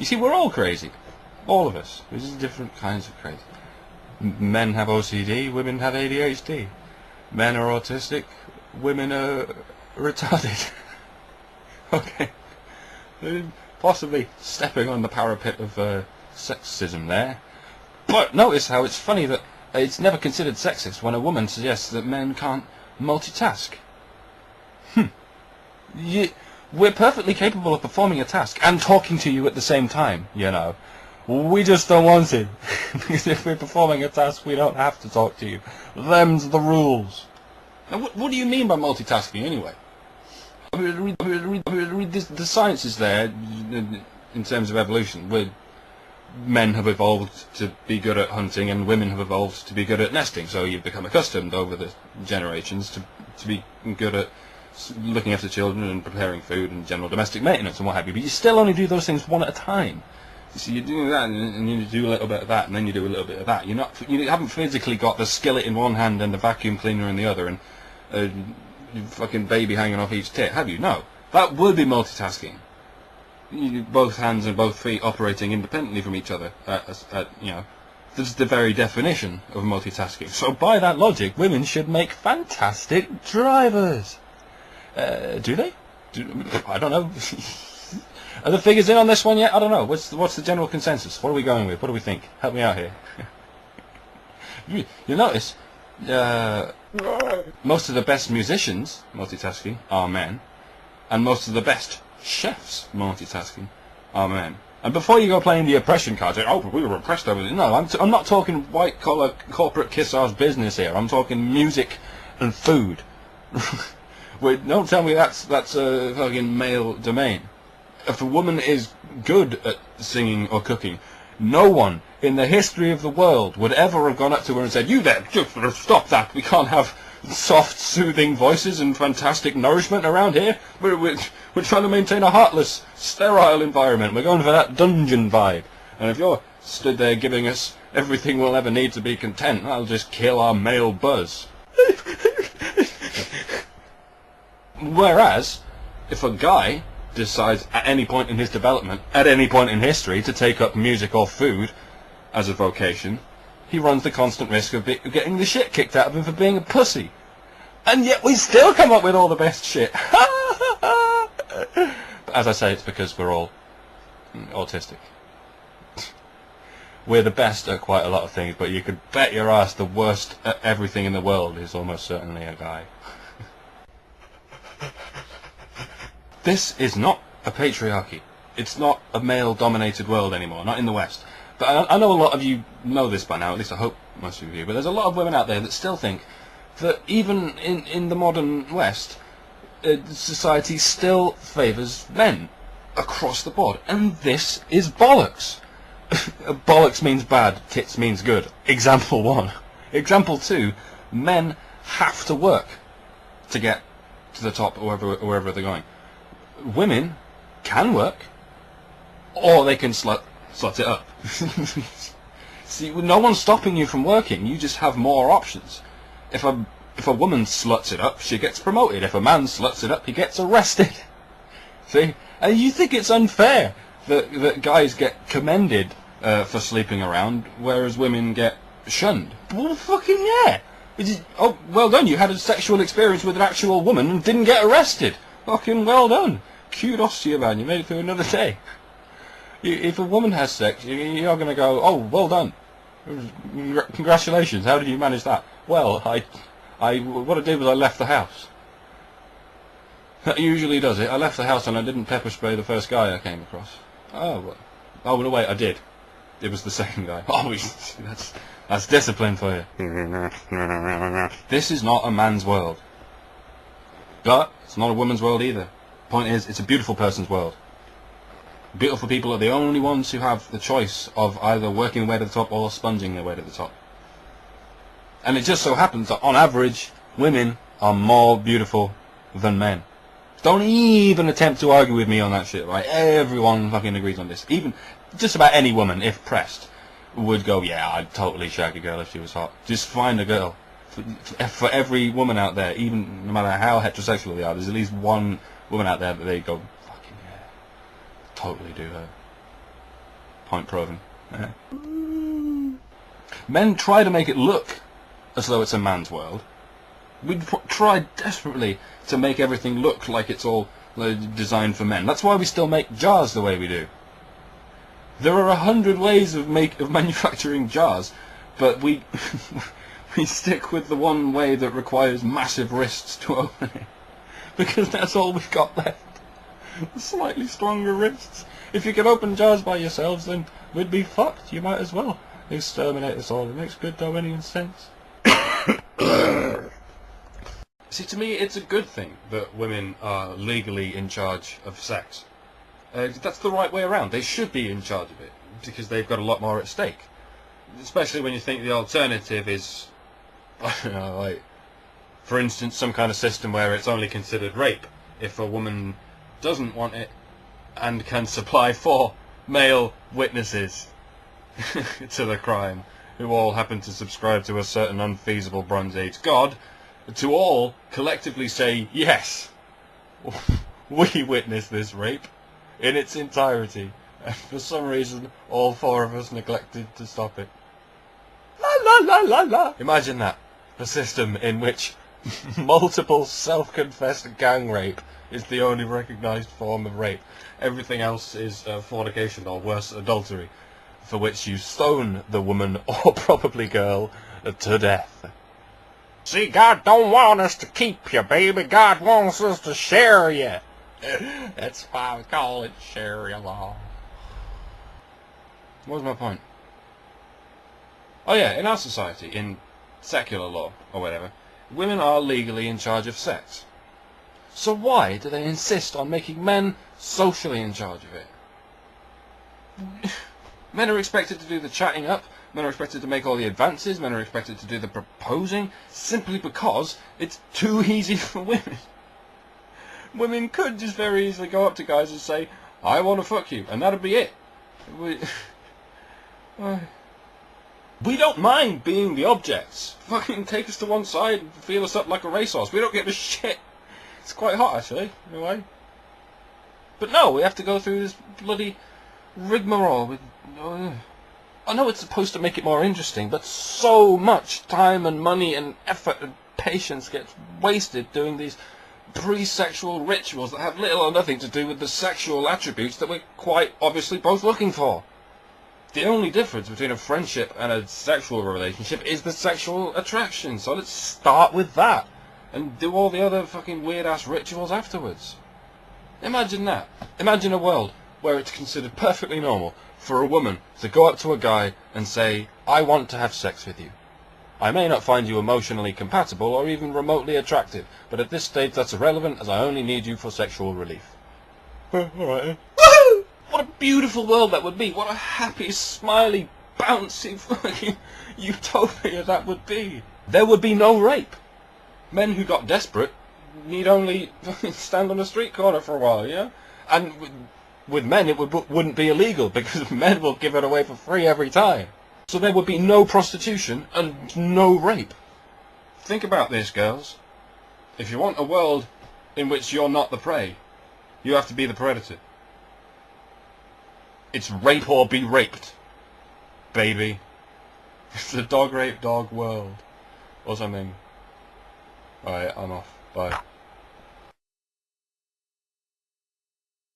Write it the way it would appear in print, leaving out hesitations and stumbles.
You see, we're all crazy. All of us. There's just different kinds of crazy. Men have OCD, women have ADHD. Men are autistic, women are retarded. Okay. Possibly stepping on the parapet of sexism there. But notice how it's funny that it's never considered sexist when a woman suggests that men can't multitask. We're perfectly capable of performing a task and talking to you at the same time, you know. We just don't want it. Because if we're performing a task, we don't have to talk to you. Them's the rules. Now, what do you mean by multitasking, anyway? The science is there in terms of evolution, where men have evolved to be good at hunting and women have evolved to be good at nesting. So you've become accustomed over the generations to be good at looking after children and preparing food and general domestic maintenance and what have you. But you still only do those things one at a time. So you do that and you do a little bit of that and then you do a little bit of that. You haven't physically got the skillet in one hand and the vacuum cleaner in the other and a fucking baby hanging off each tit, have you? No. That would be multitasking. Both hands and both feet operating independently from each other. That's the very definition of multitasking. So by that logic, women should make fantastic drivers. Do they? I don't know. Are the figures in on this one yet? I don't know. What's the general consensus? What are we going with? What do we think? Help me out here. You notice, most of the best musicians, multitasking, are men, and most of the best chefs, multitasking, are men. And before you go playing the oppression card, say, oh, we were oppressed over this. No, I'm not talking white-collar corporate kiss-ass business here. I'm talking music and food. Wait, don't tell me that's a fucking male domain. If a woman is good at singing or cooking, no one in the history of the world would ever have gone up to her and said, you there, just stop that, we can't have soft, soothing voices and fantastic nourishment around here. We're trying to maintain a heartless, sterile environment. We're going for that dungeon vibe. And if you're stood there giving us everything we'll ever need to be content, that'll just kill our male buzz. Whereas, if a guy decides at any point in his development, at any point in history, to take up music or food as a vocation, he runs the constant risk of getting the shit kicked out of him for being a pussy. And yet we still come up with all the best shit. But as I say, it's because we're all autistic. We're the best at quite a lot of things, but you could bet your ass the worst at everything in the world is almost certainly a guy. This is not a patriarchy. It's not a male-dominated world anymore, not in the West. But I know a lot of you know this by now, at least I hope most of you, but there's a lot of women out there that still think that even in the modern West, society still favours men across the board. And this is bollocks. Bollocks means bad, tits means good. Example 1. Example 2, men have to work to get to the top or wherever they're going. Women can work, or they can slut it up. See, no one's stopping you from working. You just have more options. If a woman sluts it up, she gets promoted. If a man sluts it up, he gets arrested. See, and you think it's unfair that guys get commended for sleeping around, whereas women get shunned? Well, fucking yeah. Oh, well done. You had a sexual experience with an actual woman and didn't get arrested. Fucking well done. Kudos to you, man. You made it through another day. If a woman has sex, you're going to go, oh, well done. Congratulations. How did you manage that? Well, what I did was I left the house. That usually does it. I left the house and I didn't pepper spray the first guy I came across. Oh, no, wait, I did. It was the second guy. Oh, that's discipline for you. This is not a man's world. But it's not a woman's world either. Point is, it's a beautiful person's world. Beautiful people are the only ones who have the choice of either working their way to the top or sponging their way to the top. And it just so happens that on average, women are more beautiful than men. Don't even attempt to argue with me on that shit, right? Everyone fucking agrees on this. Even just about any woman, if pressed, would go, yeah, I'd totally shag a girl if she was hot. Just find a girl. For every woman out there, even no matter how heterosexual they are, there's at least one woman out there that they go, fucking yeah, totally do her. Point proven. Men try to make it look as though it's a man's world. We try desperately to make everything look like it's all designed for men. That's why we still make jars the way we do. There are 100 ways of manufacturing jars, but we we stick with the one way that requires massive wrists to open it, because that's all we've got left. Slightly stronger wrists. If you could open jars by yourselves, then we'd be fucked. You might as well exterminate us all. It makes good Darwinian sense. See, to me, it's a good thing that women are legally in charge of sex. That's the right way around. They should be in charge of it, because they've got a lot more at stake. Especially when you think the alternative is, I don't know, like, for instance, some kind of system where it's only considered rape if a woman doesn't want it and can supply 4 male witnesses to the crime, who all happen to subscribe to a certain unfeasible Bronze Age god, to all collectively say, yes, we witnessed this rape in its entirety, and for some reason all 4 of us neglected to stop it. La la la la la! Imagine that. A system in which multiple self-confessed gang rape is the only recognised form of rape. Everything else is fornication, or worse, adultery, for which you stone the woman, or probably girl, to death. See, God don't want us to keep you, baby. God wants us to share you. That's why we call it Sharia law. What was my point? Oh yeah, in our society, in secular law, or whatever, women are legally in charge of sex. So why do they insist on making men socially in charge of it? Men are expected to do the chatting up, men are expected to make all the advances, men are expected to do the proposing, simply because it's too easy for women. Women could just very easily go up to guys and say, I want to fuck you, and that'd be it. We don't mind being the objects. Fucking take us to one side and feel us up like a racehorse. We don't give a shit. It's quite hot, actually, in a way. But no, we have to go through this bloody rigmarole with... I know it's supposed to make it more interesting, but so much time and money and effort and patience gets wasted doing these pre-sexual rituals that have little or nothing to do with the sexual attributes that we're quite obviously both looking for. The only difference between a friendship and a sexual relationship is the sexual attraction, so let's start with that, and do all the other fucking weird-ass rituals afterwards. Imagine that. Imagine a world where it's considered perfectly normal for a woman to go up to a guy and say, I want to have sex with you. I may not find you emotionally compatible or even remotely attractive, but at this stage that's irrelevant, as I only need you for sexual relief. Alright. Woohoo! What a beautiful world that would be. What a happy, smiley, bouncy fucking utopia that would be. There would be no rape. Men who got desperate need only stand on a street corner for a while, yeah? And with men it wouldn't be illegal, because men will give it away for free every time. So there would be no prostitution and no rape. Think about this, girls. If you want a world in which you're not the prey, you have to be the predator. It's rape or be raped, baby. It's the dog rape dog world. Or something. Alright, I'm off. Bye.